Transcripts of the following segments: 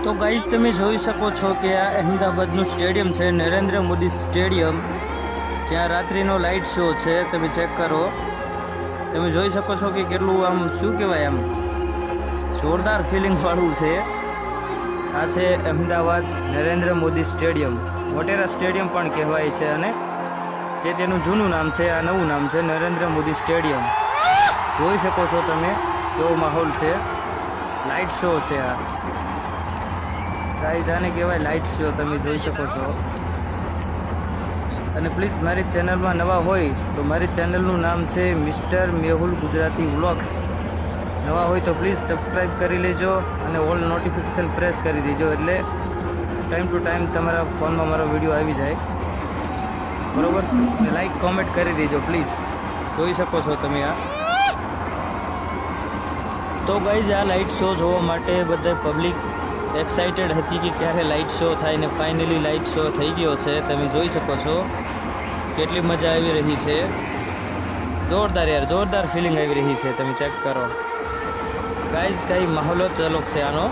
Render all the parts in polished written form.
તો ગાઈસ તમે જોઈ શકો છો કે આ અહેમદાબાદનું સ્ટેડિયમ છે, નરેન્દ્ર મોદી સ્ટેડિયમ, જ્યાં રાત્રિનો લાઇટ શો છે. તમે ચેક કરો, તમે જોઈ શકો છો કે કેટલું આમ શું કહેવાય, આમ જોરદાર ફિલિંગ વાળું છે. આ છે અહેમદાબાદ નરેન્દ્ર મોદી સ્ટેડિયમ. મોટેરા સ્ટેડિયમ પણ કહેવાય છે અને તે તેનું જૂનું નામ છે. આ નવું નામ છે નરેન્દ્ર મોદી સ્ટેડિયમ. જોઈ શકો છો તમે કેવો માહોલ છે. લાઇટ શો છે આ ગાઈઝ, આને કહેવાય લાઇટ શો. તમે જોઈ શકો છો. અને પ્લીઝ મારી ચેનલમાં નવા હોય તો મારી ચેનલનું નામ છે મિસ્ટર મેહુલ ગુજરાતી વ્લોગ્સ. નવા હોય તો પ્લીઝ સબસ્ક્રાઈબ કરી લેજો અને ઓલ નોટિફિકેશન પ્રેસ કરી દેજો, એટલે ટાઈમ ટુ ટાઈમ તમારા ફોનમાં મારો વિડીયો આવી જાય, બરાબર? અને લાઈક કોમેન્ટ કરી દેજો પ્લીઝ. જોઈ શકો છો તમે આ. તો ગાઈઝ, આ લાઇટ શો જોવા માટે બધા પબ્લિક એક્સાઇટેડ હતી કે ક્યારે લાઇટ શો થાય, ને ફાઇનલી લાઇટ શો થઈ ગયો છે. તમે જોઈ શકો છો કેટલી મજા આવી રહી છે. જોરદાર યાર, જોરદાર ફિલિંગ આવી રહી છે. તમે ચેક કરો ગાઈઝ, કઈ માહોલ જ અલગ છે આનો.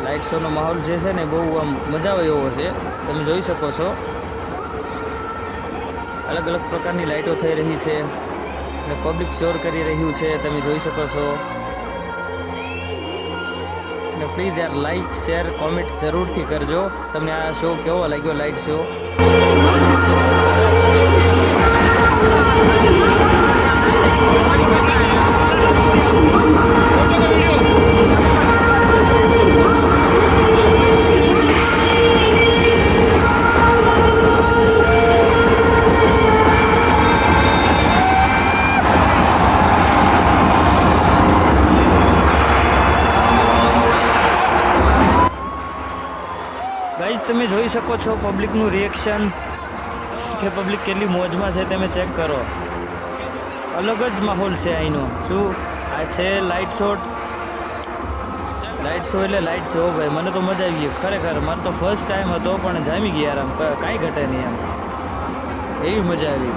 લાઇટ શોનો માહોલ જે છે ને બહુ આમ મજા આવે એવો છે. તમે જોઈ શકો છો અલગ અલગ પ્રકારની લાઇટો થઈ રહી છે અને પબ્લિક શોર કરી રહ્યું છે. તમે જોઈ શકો છો. અને પ્લીઝ યાર લાઈક શેર કોમેન્ટ જરૂરથી કરજો. તમને આ શો કેવો લાગ્યો, લાઇટ શો? ગાઈઝ, તમે જોઈ શકો છો પબ્લિકનું રિએક્શન, કે પબ્લિક કેટલી મોજમાં છે. તમે ચેક કરો, અલગ જ માહોલ છે અહીંનો. શું આ છે લાઇટ શો? લાઇટ શો એટલે લાઇટ શો ભાઈ. મને તો મજા આવી ગઈ ખરેખર. મારો તો ફર્સ્ટ ટાઈમ હતો પણ જામી ગઈ યાર. આમ કાંઈ ઘટે નહીં, એમ એવી મજા આવી.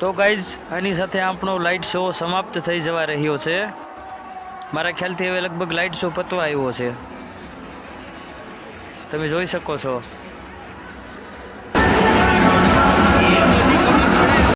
તો ગાઈઝ, આની સાથે આપણો લાઇટ શો સમાપ્ત થઈ જવા રહ્યો છે. મારા ખ્યાલથી હવે લગભગ લાઇટ શો પતવા આવ્યો છે. તમે જોઈ શકો છો.